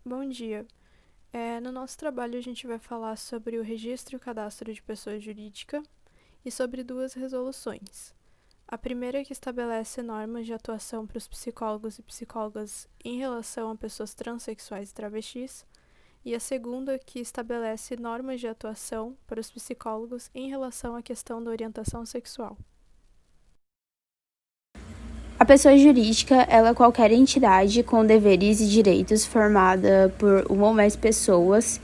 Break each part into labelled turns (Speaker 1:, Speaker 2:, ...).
Speaker 1: Bom dia. No nosso trabalho, a gente vai falar sobre o registro e o cadastro de pessoa jurídica e sobre duas resoluções. A primeira é que estabelece normas de atuação para os psicólogos e psicólogas em relação a pessoas transexuais e travestis, e a segunda que estabelece normas de atuação para os psicólogos em relação à questão da orientação sexual.
Speaker 2: A pessoa jurídica ela é qualquer entidade com deveres e direitos formada por uma ou mais pessoas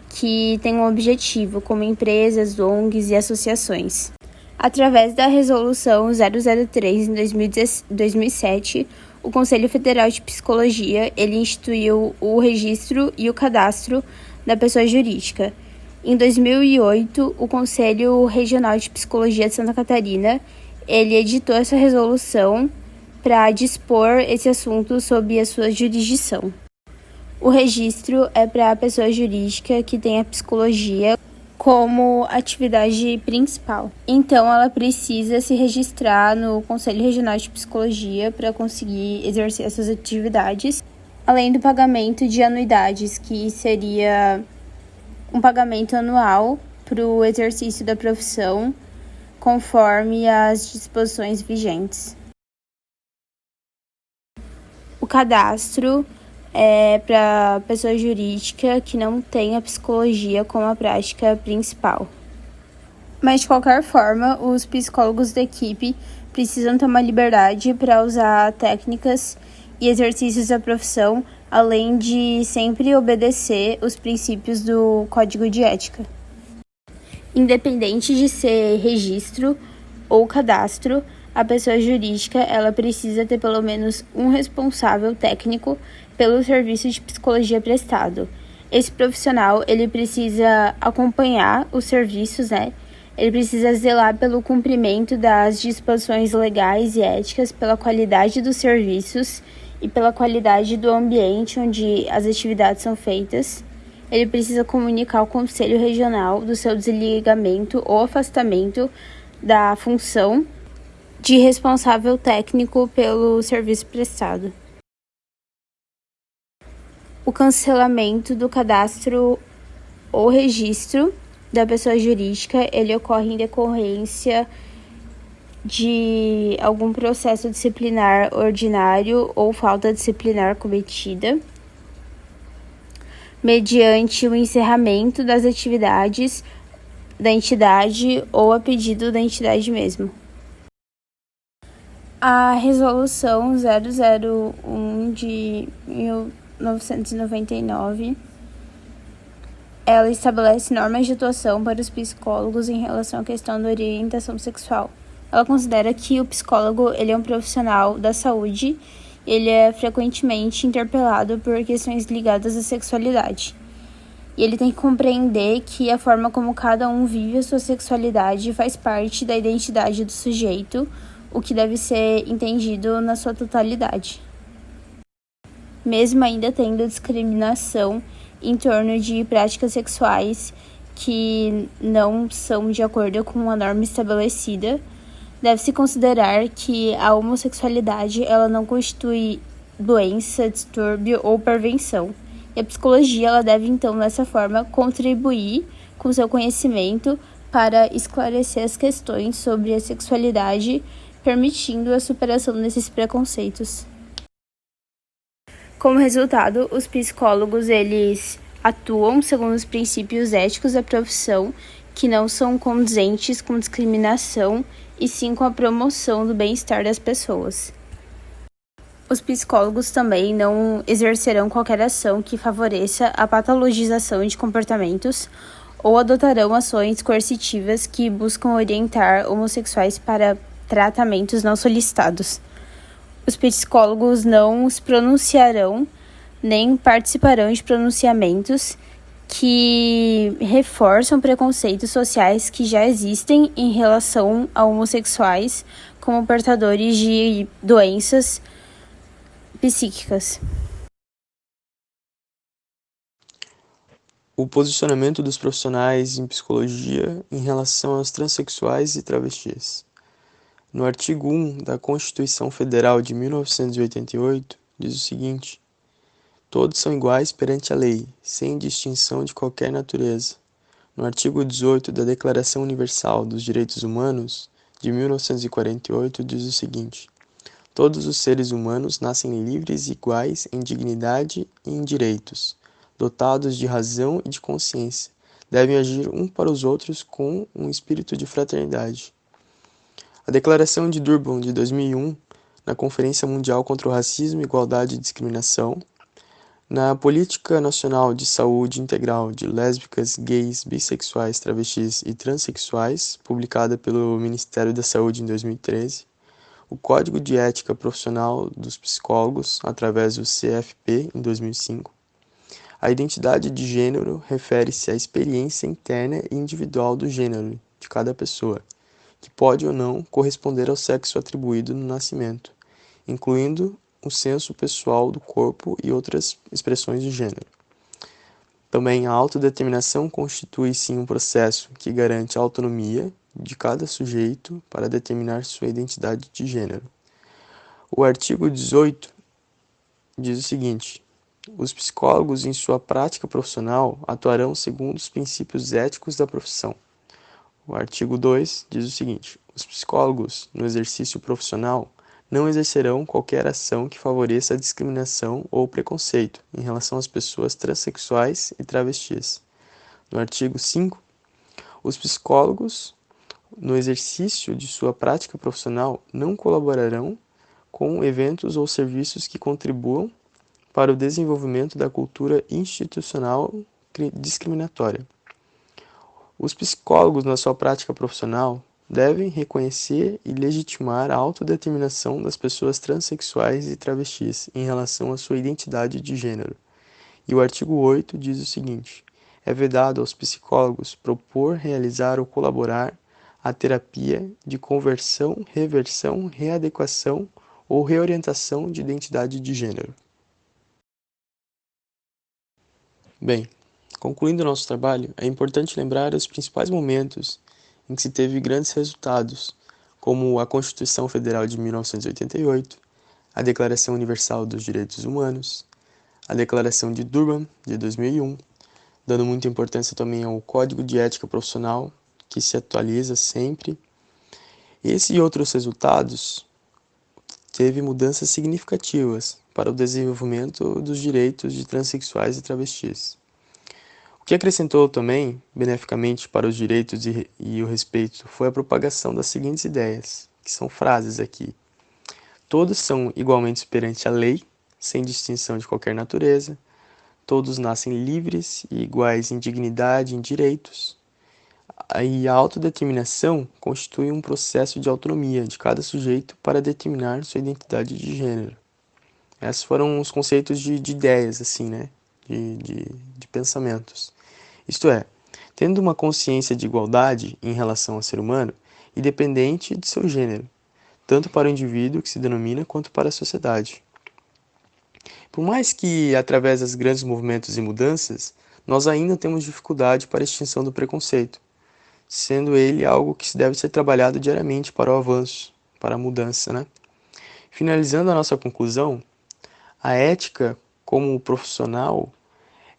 Speaker 2: que tem um objetivo, como empresas, ONGs e associações. Através da Resolução 003 em 2007, o Conselho Federal de Psicologia ele instituiu o registro e o cadastro da pessoa jurídica. Em 2008, o Conselho Regional de Psicologia de Santa Catarina ele editou essa resolução para dispor esse assunto sob a sua jurisdição. O registro é para a pessoa jurídica que tem a psicologia como atividade principal. Então, ela precisa se registrar no Conselho Regional de Psicologia para conseguir exercer essas atividades, além do pagamento de anuidades, que seria um pagamento anual para o exercício da profissão, conforme as disposições vigentes. O cadastro é para pessoa jurídica que não tem a psicologia como a prática principal. Mas, de qualquer forma, os psicólogos da equipe precisam ter uma liberdade para usar técnicas e exercícios da profissão, além de sempre obedecer os princípios do Código de Ética. Independente de ser registro ou cadastro, a pessoa jurídica ela precisa ter pelo menos um responsável técnico pelo serviço de psicologia prestado. Esse profissional ele precisa acompanhar os serviços, Ele precisa zelar pelo cumprimento das disposições legais e éticas, pela qualidade dos serviços e pela qualidade do ambiente onde as atividades são feitas. Ele precisa comunicar ao Conselho Regional do seu desligamento ou afastamento da função de responsável técnico pelo serviço prestado. O cancelamento do cadastro ou registro da pessoa jurídica, ele ocorre em decorrência de algum processo disciplinar ordinário ou falta disciplinar cometida, mediante o encerramento das atividades da entidade ou a pedido da entidade mesmo. A Resolução 001 de 1999, ela estabelece normas de atuação para os psicólogos em relação à questão da orientação sexual. Ela considera que o psicólogo ele é um profissional da saúde, ele é frequentemente interpelado por questões ligadas à sexualidade. E ele tem que compreender que a forma como cada um vive a sua sexualidade faz parte da identidade do sujeito, o que deve ser entendido na sua totalidade. Mesmo ainda tendo discriminação em torno de práticas sexuais que não são de acordo com uma norma estabelecida, deve-se considerar que a homossexualidade ela não constitui doença, distúrbio ou prevenção. E a psicologia ela deve, então, dessa forma, contribuir com seu conhecimento para esclarecer as questões sobre a sexualidade, permitindo a superação desses preconceitos. Como resultado, os psicólogos eles atuam segundo os princípios éticos da profissão, que não são condizentes com discriminação, e sim com a promoção do bem-estar das pessoas. Os psicólogos também não exercerão qualquer ação que favoreça a patologização de comportamentos ou adotarão ações coercitivas que buscam orientar homossexuais para tratamentos não solicitados. Os psicólogos não se pronunciarão nem participarão de pronunciamentos que reforçam preconceitos sociais que já existem em relação a homossexuais como portadores de doenças psíquicas.
Speaker 3: O posicionamento dos profissionais em psicologia em relação aos transexuais e travestis. No artigo 1 da Constituição Federal de 1988, diz o seguinte: Todos são iguais perante a lei, sem distinção de qualquer natureza. No artigo 18 da Declaração Universal dos Direitos Humanos, de 1948, diz o seguinte: todos os seres humanos nascem livres e iguais em dignidade e em direitos, dotados de razão e de consciência. Devem agir um para os outros com um espírito de fraternidade. A Declaração de Durban de 2001, na Conferência Mundial contra o Racismo, Igualdade e Discriminação, na Política Nacional de Saúde Integral de Lésbicas, Gays, Bissexuais, Travestis e Transsexuais, publicada pelo Ministério da Saúde em 2013, o Código de Ética Profissional dos Psicólogos, através do CFP, em 2005. A identidade de gênero refere-se à experiência interna e individual do gênero de cada pessoa, que pode ou não corresponder ao sexo atribuído no nascimento, incluindo o senso pessoal do corpo e outras expressões de gênero. Também a autodeterminação constitui sim um processo que garante a autonomia de cada sujeito para determinar sua identidade de gênero. O artigo 18 diz o seguinte: os psicólogos em sua prática profissional atuarão segundo os princípios éticos da profissão. O artigo 2 diz o seguinte: os psicólogos, no exercício profissional, não exercerão qualquer ação que favoreça a discriminação ou preconceito em relação às pessoas transexuais e travestis. No artigo 5, os psicólogos, no exercício de sua prática profissional, não colaborarão com eventos ou serviços que contribuam para o desenvolvimento da cultura institucional discriminatória. Os psicólogos, na sua prática profissional, devem reconhecer e legitimar a autodeterminação das pessoas transexuais e travestis em relação à sua identidade de gênero. E o artigo 8 diz o seguinte: é vedado aos psicólogos propor, realizar ou colaborar a terapia de conversão, reversão, readequação ou reorientação de identidade de gênero. Bem, concluindo nosso trabalho, é importante lembrar os principais momentos em que se teve grandes resultados, como a Constituição Federal de 1988, a Declaração Universal dos Direitos Humanos, a Declaração de Durban, de 2001, dando muita importância também ao Código de Ética Profissional, que se atualiza sempre. Esse e outros resultados teve mudanças significativas para o desenvolvimento dos direitos de transexuais e travestis. O que acrescentou também, beneficamente para os direitos e o respeito, foi a propagação das seguintes ideias, que são frases aqui. Todos são igualmente perante a lei, sem distinção de qualquer natureza. Todos nascem livres e iguais em dignidade e em direitos. E a autodeterminação constitui um processo de autonomia de cada sujeito para determinar sua identidade de gênero. Esses foram os conceitos de ideias, assim, né? De pensamentos. Isto é, tendo uma consciência de igualdade em relação ao ser humano, independente de seu gênero, tanto para o indivíduo que se denomina quanto para a sociedade. Por mais que, através dos grandes movimentos e mudanças, nós ainda temos dificuldade para a extinção do preconceito, sendo ele algo que deve ser trabalhado diariamente para o avanço, para a mudança, né? Finalizando a nossa conclusão, a ética como profissional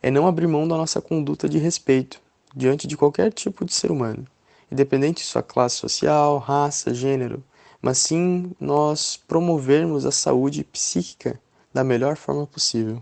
Speaker 3: é não abrir mão da nossa conduta de respeito diante de qualquer tipo de ser humano, independente de sua classe social, raça, gênero, mas sim nós promovermos a saúde psíquica da melhor forma possível.